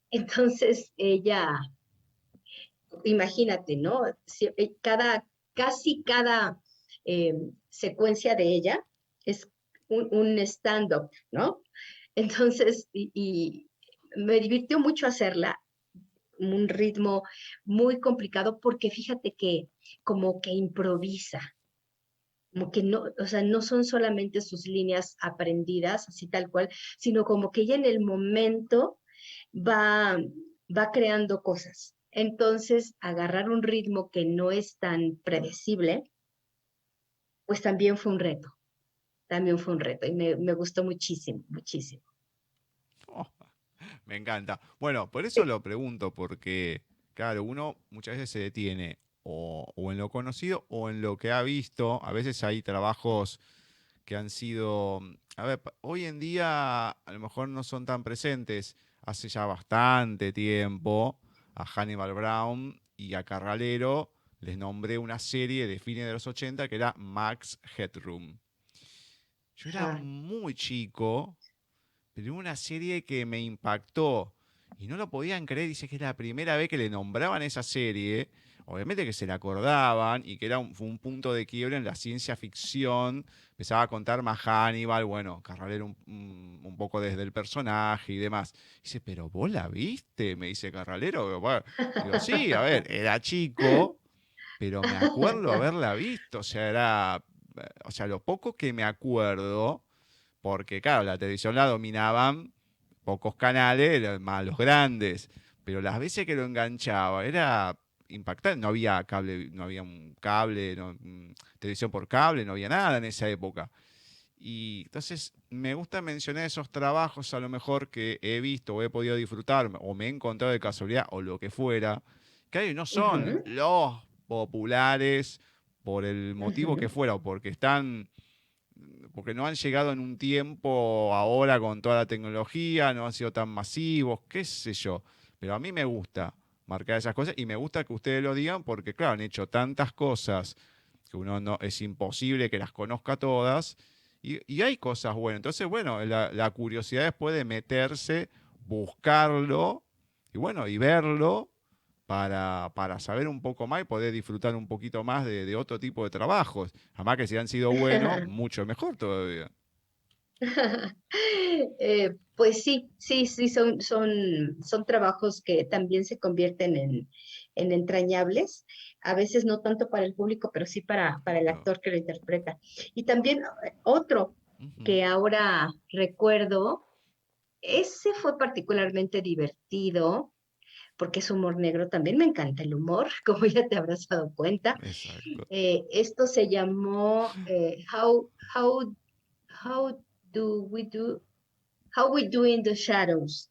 Entonces ella, imagínate, ¿no? Casi cada eh, secuencia de ella es un stand-up, ¿no? Entonces, y me divirtió mucho hacerla, un ritmo muy complicado porque fíjate que como que improvisa, como que no, o sea, no son solamente sus líneas aprendidas, así tal cual, sino como que ella en el momento va, va creando cosas. Entonces, agarrar un ritmo que no es tan predecible, pues también fue un reto y me gustó muchísimo, muchísimo. Oh, me encanta. Bueno, por eso lo pregunto, porque, claro, uno muchas veces se detiene o en lo conocido o en lo que ha visto. A veces hay trabajos que han sido, a ver, hoy en día a lo mejor no son tan presentes. Hace ya bastante tiempo a Hannibal Brown y a Carralero les nombré una serie de fines de los 80 que era Max Headroom. Yo era Ajá. muy chico, pero una serie que me impactó y no lo podían creer. Dice que es la primera vez que le nombraban esa serie. Obviamente que se la acordaban y que fue un punto de quiebre en la ciencia ficción. Empezaba a contar más Hannibal, bueno, Carralero un poco desde el personaje y demás. Dice, pero vos la viste, me dice Carralero. Bueno, digo, sí, a ver, era chico, pero me acuerdo haberla visto. O sea, o sea, lo poco que me acuerdo porque, claro, la televisión la dominaban pocos canales, eran más los grandes. Pero las veces que lo enganchaba era impactante. No había cable, no había un cable, televisión por cable, no había nada en esa época. Y entonces me gusta mencionar esos trabajos a lo mejor que he visto o he podido disfrutar o me he encontrado de casualidad o lo que fuera, que ahí no son Ujú, los populares por el motivo que ujú. fuera o porque no han llegado en un tiempo ahora con toda la tecnología, no han sido tan masivos, qué sé yo. Pero a mí me gusta marcar esas cosas y me gusta que ustedes lo digan porque, claro, han hecho tantas cosas que uno no, es imposible que las conozca todas. Y hay cosas buenas. Entonces, bueno, la curiosidad después de meterse, buscarlo y bueno, y verlo para saber un poco más y poder disfrutar un poquito más de otro tipo de trabajos. Además que si han sido buenos, mucho mejor todavía. Pues sí, sí, sí, son trabajos que también se convierten en entrañables, a veces no tanto para el público, pero sí para el No. actor que lo interpreta. Y también otro Ujú. que ahora recuerdo, ese fue particularmente divertido, porque es humor negro, también me encanta el humor, como ya te habrás dado cuenta. Exacto. Esto se llamó How Do We Do How We Do in the Shadows.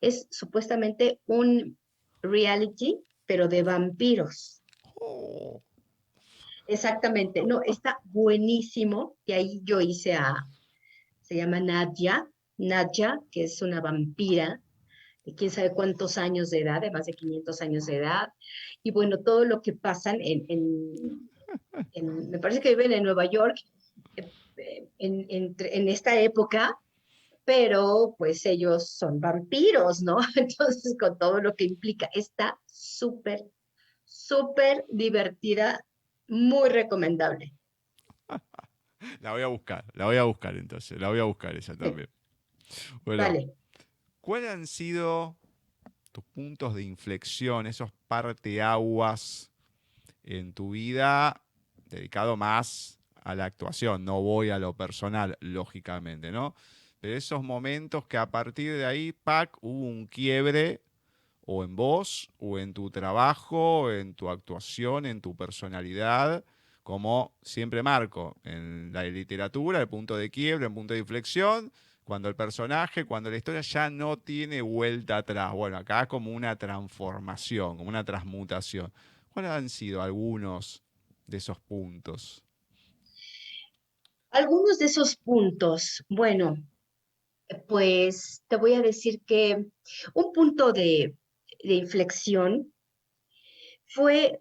Es supuestamente un reality, pero de vampiros. Oh. Exactamente. No, está buenísimo. Y ahí yo se llama Nadia, que es una vampira de quién sabe cuántos años de edad, de más de 500 años de edad. Y bueno, todo lo que pasan me parece que viven en Nueva York, en esta época, pero pues ellos son vampiros, ¿no? Entonces, con todo lo que implica, está súper, súper divertida, muy recomendable. La voy a buscar entonces, la voy a buscar esa Sí, también. Bueno, vale. ¿cuáles han sido tus puntos de inflexión, esos parteaguas en tu vida dedicado más a la actuación? No voy a lo personal, lógicamente, ¿no? Pero esos momentos que a partir de ahí, ¡pac!, hubo un quiebre o en vos, o en tu trabajo, en tu actuación, en tu personalidad, como siempre marco, en la literatura, el punto de quiebre, el punto de inflexión, cuando el personaje, cuando la historia ya no tiene vuelta atrás. Bueno, acá como una transformación, como una transmutación. ¿Cuáles han sido algunos de esos puntos? Algunos de esos puntos, bueno, pues te voy a decir que un punto de inflexión fue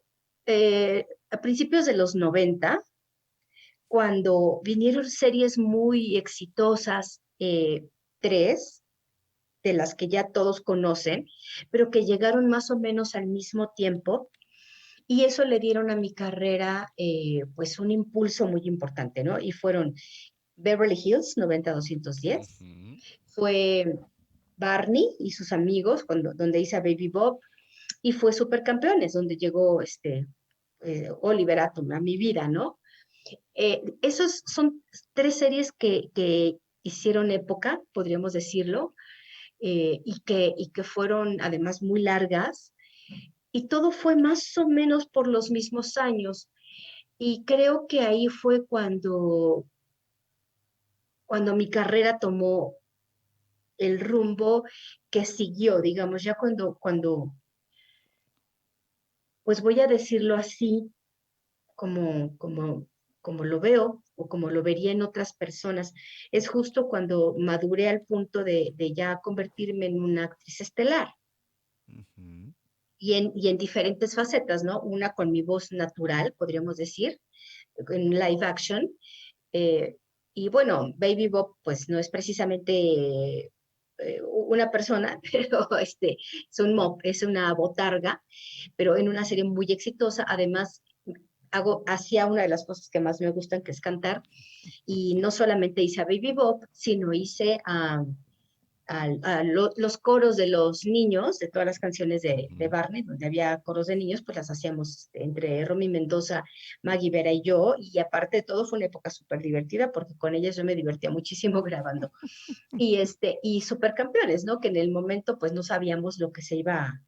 a principios de los 90 cuando vinieron series muy exitosas, tres, de las que ya todos conocen, pero que llegaron más o menos al mismo tiempo, y eso le dieron a mi carrera pues un impulso muy importante, ¿no? Y fueron Beverly Hills 90210, Ujú. fue Barney y sus amigos, donde hice a Baby Bob, y fue Supercampeones, donde llegó Oliver Atom a mi vida, ¿no? Esos son tres series que hicieron época, podríamos decirlo, y que fueron además muy largas, y todo fue más o menos por los mismos años. Y creo que ahí fue cuando mi carrera tomó el rumbo que siguió, digamos, ya pues voy a decirlo así, como, como, como lo veo o como lo vería en otras personas, es justo cuando maduré al punto de ya convertirme en una actriz estelar. Ujú. Y en diferentes facetas, ¿no? Una con mi voz natural, podríamos decir, en live action. eh, y bueno, Baby Bob, pues no es precisamente una persona, pero es es una botarga, pero en una serie muy exitosa. Además, hacía una de las cosas que más me gustan, que es cantar, y no solamente hice a Baby Bob, sino hice los coros de los niños, de todas las canciones de Ujú. Barney, donde había coros de niños, pues las hacíamos entre Romy Mendoza, Maggie Vera y yo, y aparte de todo fue una época súper divertida, porque con ellas yo me divertía muchísimo grabando. Y Supercampeones, ¿no? Que en el momento pues no sabíamos lo que se iba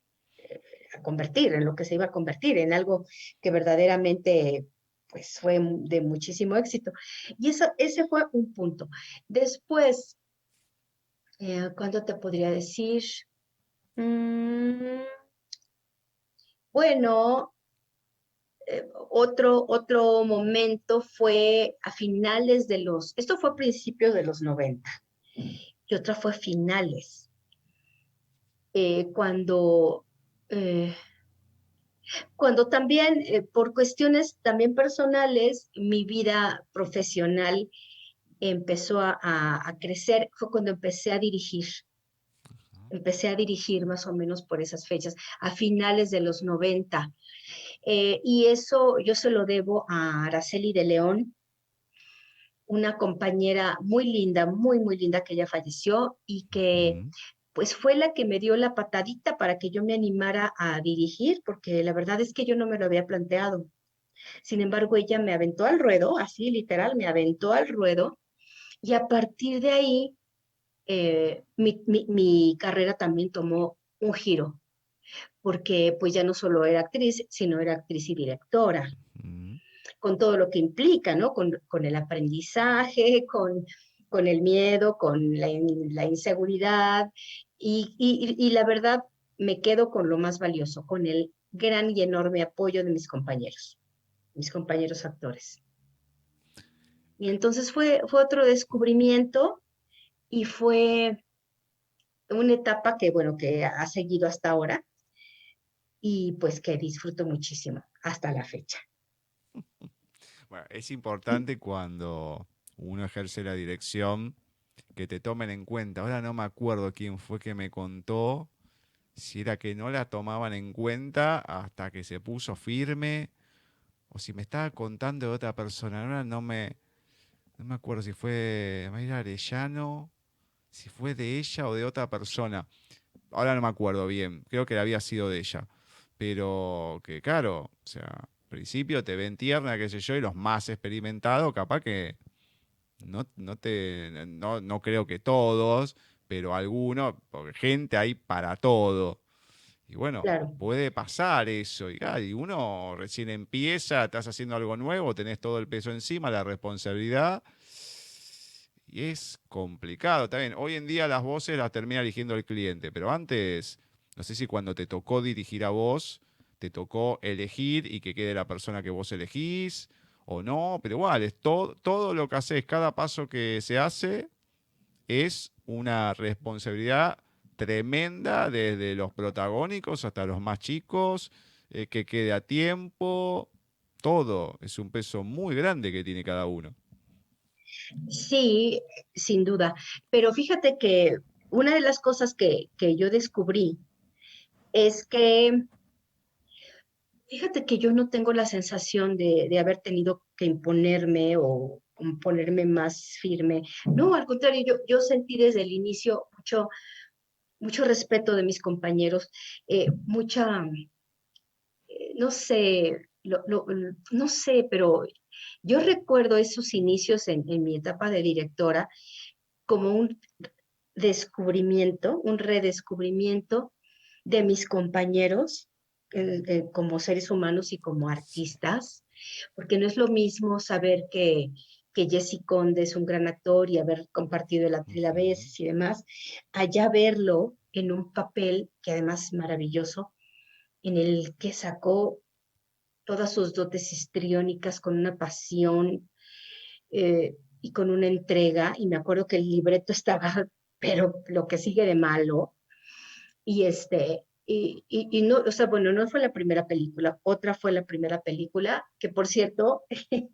a convertir, en lo que se iba a convertir, en algo que verdaderamente pues fue de muchísimo éxito. Y eso, ese fue un punto. Después, ¿cuándo te podría decir? Mm, bueno, otro momento fue a finales de esto fue a principios de los 90 y otra fue a finales, cuando, eh, cuando también, por cuestiones también personales, mi vida profesional empezó a crecer, fue cuando empecé a dirigir más o menos por esas fechas, a finales de los 90. Y eso yo se lo debo a Araceli de León, una compañera muy linda, muy, muy linda, que ella falleció y que Ujú. pues fue la que me dio la patadita para que yo me animara a dirigir, porque la verdad es que yo no me lo había planteado. Sin embargo, ella me aventó al ruedo, así literal, me aventó al ruedo, y a partir de ahí mi carrera también tomó un giro, porque pues ya no solo era actriz, sino era actriz y directora, Ujú. con todo lo que implica, ¿no? Con el aprendizaje, con el miedo, con la inseguridad, y la verdad me quedo con lo más valioso, con el gran y enorme apoyo de mis compañeros actores. Y entonces fue otro descubrimiento y fue una etapa que, bueno, que ha seguido hasta ahora y pues que disfruto muchísimo hasta la fecha. Bueno, es importante cuando uno ejerce la dirección que te tomen en cuenta. Ahora no me acuerdo quién fue que me contó si era que no la tomaban en cuenta hasta que se puso firme o si me estaba contando de otra persona. Ahora no me acuerdo si fue Mayra Arellano, si fue de ella o de otra persona. Ahora no me acuerdo bien, creo que había sido de ella. Pero que claro, o sea, al principio te ven tierna, qué sé yo, y los más experimentados, capaz que no creo que todos, pero algunos, porque gente hay para todo. Y bueno, Claro, puede pasar eso. Y uno recién empieza, estás haciendo algo nuevo, tenés todo el peso encima, la responsabilidad. Y es complicado también. Hoy en día las voces las termina eligiendo el cliente, pero antes, no sé si cuando te tocó dirigir a vos, te tocó elegir y que quede la persona que vos elegís o no, pero igual, es todo lo que haces, cada paso que se hace es una responsabilidad tremenda desde los protagónicos hasta los más chicos, que quede a tiempo, todo es un peso muy grande que tiene cada uno. sí, sin duda. Pero fíjate que una de las cosas que yo descubrí es que, fíjate que yo no tengo la sensación de haber tenido que imponerme o ponerme más firme. No, al contrario, yo sentí desde el inicio mucho respeto de mis compañeros, mucha, no sé, no sé, pero yo recuerdo esos inicios en mi etapa de directora como un descubrimiento, un redescubrimiento de mis compañeros como seres humanos y como artistas, porque no es lo mismo saber que Jesse Conde es un gran actor y haber compartido el Atril a Ujú. veces y demás, allá verlo en un papel que además es maravilloso, en el que sacó todas sus dotes histriónicas con una pasión, y con una entrega, y me acuerdo que el libreto estaba, pero lo que sigue de malo, y no, o sea, bueno, no fue la primera película, otra fue la primera película, que por cierto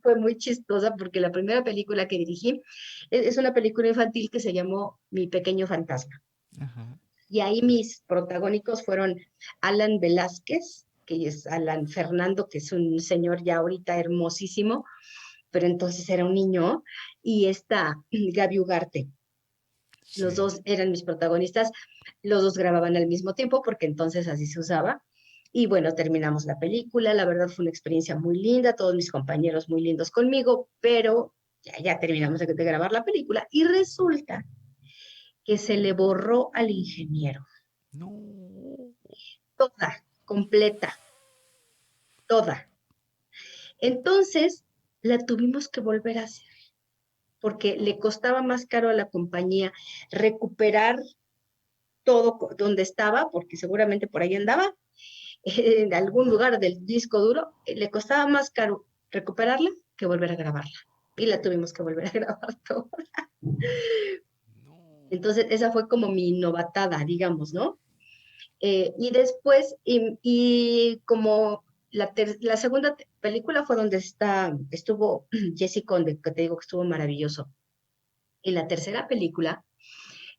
fue muy chistosa porque la primera película que dirigí es una película infantil que se llamó Mi Pequeño Fantasma. Ajá. Y ahí mis protagónicos fueron Alan Velázquez, que es Alan Fernando, que es un señor ya ahorita hermosísimo, pero entonces era un niño, y esta Gaby Ugarte. Los Sí. dos eran mis protagonistas, los dos grababan al mismo tiempo porque entonces así se usaba. Y bueno, terminamos la película, la verdad fue una experiencia muy linda, todos mis compañeros muy lindos conmigo, pero ya terminamos de grabar la película y resulta que se le borró al ingeniero, No. toda, completa, toda. Entonces, la tuvimos que volver a hacer, porque le costaba más caro a la compañía recuperar todo donde estaba, porque seguramente por ahí andaba, en algún lugar del disco duro, le costaba más caro recuperarla que volver a grabarla. Y la tuvimos que volver a grabar todo. No. Entonces, esa fue como mi novatada, digamos, ¿no? Y después, y como la segunda película fue donde estuvo Jesse Conde, que te digo que estuvo maravilloso. Y la tercera película,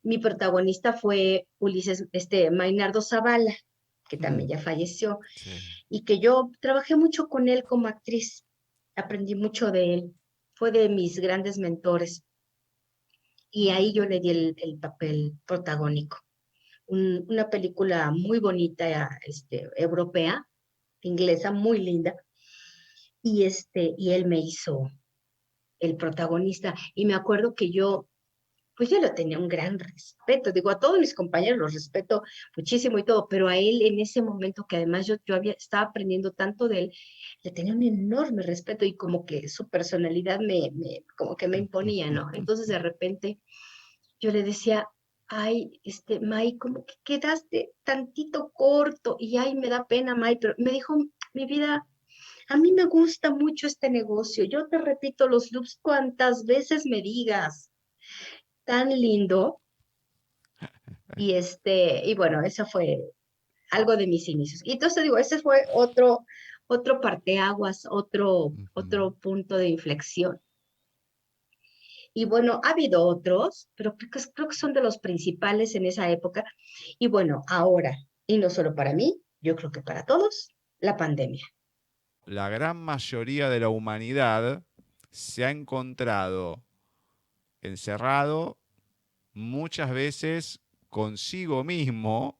mi protagonista fue Ulises, Maynardo Zavala, que también ya falleció, Sí. y que yo trabajé mucho con él como actriz. Aprendí mucho de él. Fue de mis grandes mentores. Y ahí yo le di el papel protagónico. Una película muy bonita, europea, inglesa, muy linda, y él me hizo el protagonista. Y me acuerdo que pues yo le tenía un gran respeto. Digo, a todos mis compañeros los respeto muchísimo y todo, pero a él en ese momento, que además estaba aprendiendo tanto de él, le tenía un enorme respeto y como que su personalidad como que me imponía, ¿no? Entonces de repente yo le decía, ay, May, como que quedaste tantito corto y ay, me da pena, May, pero me dijo, mi vida, a mí me gusta mucho este negocio, yo te repito los loops cuantas veces me digas, tan lindo. Y bueno, eso fue algo de mis inicios. Y entonces digo, ese fue otro parteaguas, Ujú. otro punto de inflexión. Y bueno, ha habido otros, pero creo que son de los principales en esa época. Y bueno, ahora, y no solo para mí, yo creo que para todos, la pandemia. La gran mayoría de la humanidad se ha encontrado encerrado muchas veces consigo mismo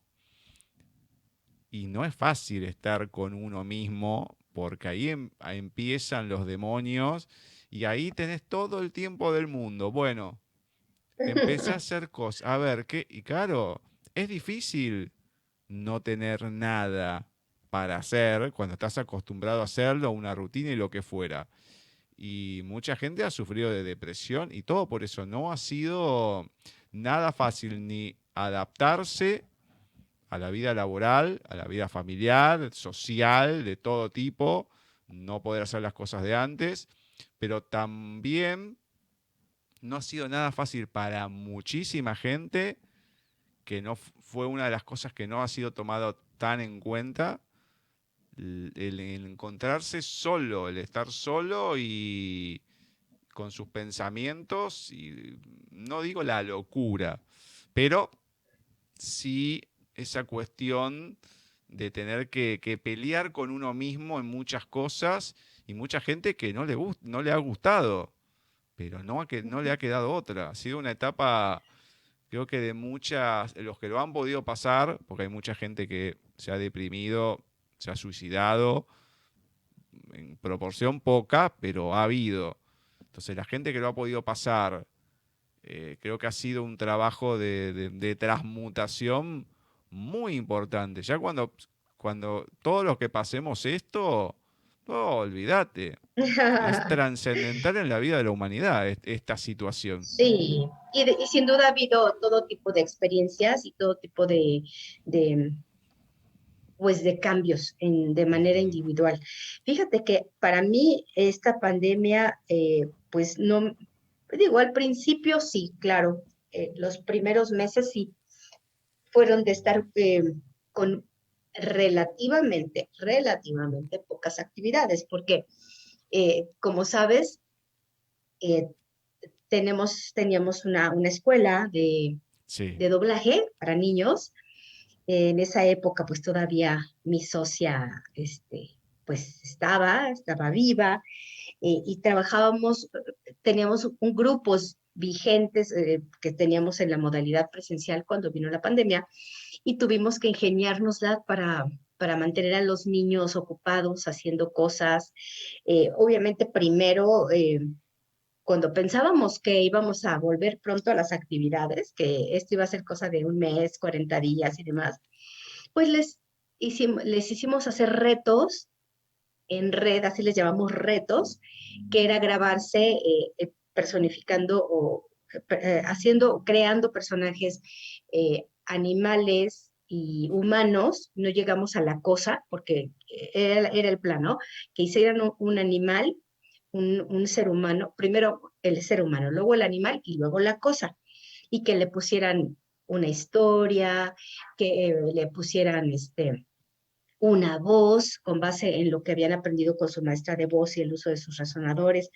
y no es fácil estar con uno mismo porque ahí empiezan los demonios y ahí tenés todo el tiempo del mundo. Bueno, empecé a hacer cosas. A ver, ¿qué? Y claro, es difícil no tener nada para hacer cuando estás acostumbrado a hacerlo, a una rutina y lo que fuera. Y mucha gente ha sufrido de depresión y todo por eso. No ha sido nada fácil ni adaptarse a la vida laboral, a la vida familiar, social, de todo tipo, no poder hacer las cosas de antes, pero también no ha sido nada fácil para muchísima gente que no fue una de las cosas que no ha sido tomado tan en cuenta, el encontrarse solo, el estar solo y con sus pensamientos, y no digo la locura, pero sí esa cuestión de tener que pelear con uno mismo en muchas cosas y mucha gente que no le ha gustado, pero no le ha quedado otra. Ha sido una etapa, creo que de muchas, los que lo han podido pasar, porque hay mucha gente que se ha deprimido, se ha suicidado, en proporción poca, pero ha habido. Entonces la gente que lo ha podido pasar, creo que ha sido un trabajo de transmutación muy importante. Ya cuando todos los que pasemos esto, oh, olvídate, es trascendental en la vida de la humanidad esta situación. Sí, y sin duda ha habido todo tipo de experiencias y todo tipo de, pues de cambios de manera Ujú. individual. Fíjate que para mí esta pandemia, pues no, digo, al principio sí, claro, los primeros meses sí fueron de estar con relativamente pocas actividades, porque como sabes, eh, teníamos una escuela Sí. de doblaje para niños. En esa época, pues todavía mi socia, pues estaba viva, y trabajábamos, teníamos un grupos vigentes que teníamos en la modalidad presencial cuando vino la pandemia y tuvimos que ingeniárnosla para mantener a los niños ocupados haciendo cosas. Obviamente primero, cuando pensábamos que íbamos a volver pronto a las actividades, que esto iba a ser cosa de un mes, 40 días y demás, pues les hicimos hacer retos en red, así les llamamos retos, que era grabarse personificando o creando personajes animales y humanos. No llegamos a la cosa, porque era el plan, ¿no? Que hicieran un animal, un ser humano, primero el ser humano, luego el animal y luego la cosa, y que le pusieran una historia, que le pusieran una voz con base en lo que habían aprendido con su maestra de voz y el uso de sus resonadores,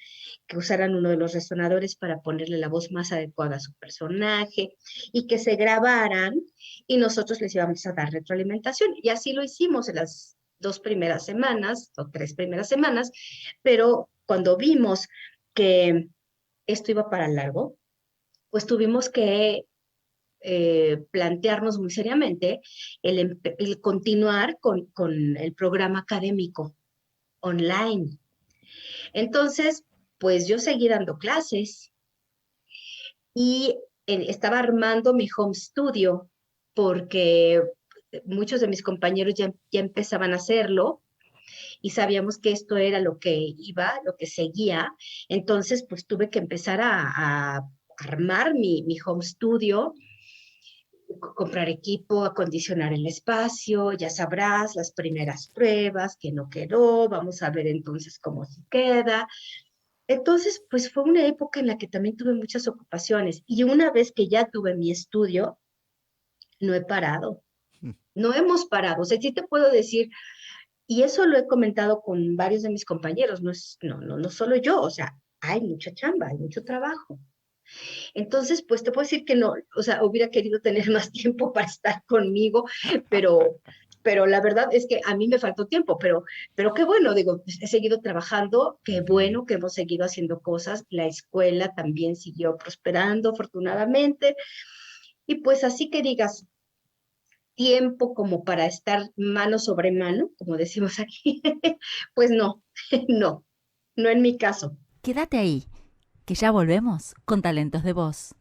que usaran uno de los resonadores para ponerle la voz más adecuada a su personaje y que se grabaran y nosotros les íbamos a dar retroalimentación. Y así lo hicimos en las 2 primeras semanas o 3 primeras semanas, pero cuando vimos que esto iba para largo, pues tuvimos que plantearnos muy seriamente el continuar con el programa académico online. Entonces, pues yo seguí dando clases y estaba armando mi home studio porque muchos de mis compañeros ya empezaban a hacerlo y sabíamos que esto era lo que iba, lo que seguía. Entonces, pues tuve que empezar a armar mi home studio, comprar equipo, acondicionar el espacio, ya sabrás, las primeras pruebas, que no quedó, vamos a ver entonces cómo se queda. Entonces, pues fue una época en la que también tuve muchas ocupaciones y una vez que ya tuve mi estudio, no he parado, no hemos parado. O sea, sí te puedo decir, y eso lo he comentado con varios de mis compañeros, no solo yo, o sea, hay mucha chamba, hay mucho trabajo. Entonces, pues te puedo decir que no, o sea, hubiera querido tener más tiempo para estar conmigo, pero, pero la verdad es que a mí me faltó tiempo, pero qué bueno, digo, pues, he seguido trabajando, qué Ujú. bueno que hemos seguido haciendo cosas, la escuela también siguió prosperando afortunadamente, y pues así que digas, tiempo como para estar mano sobre mano, como decimos aquí, pues no, no, no en mi caso. Quédate ahí, que ya volvemos con Talentos de Voz.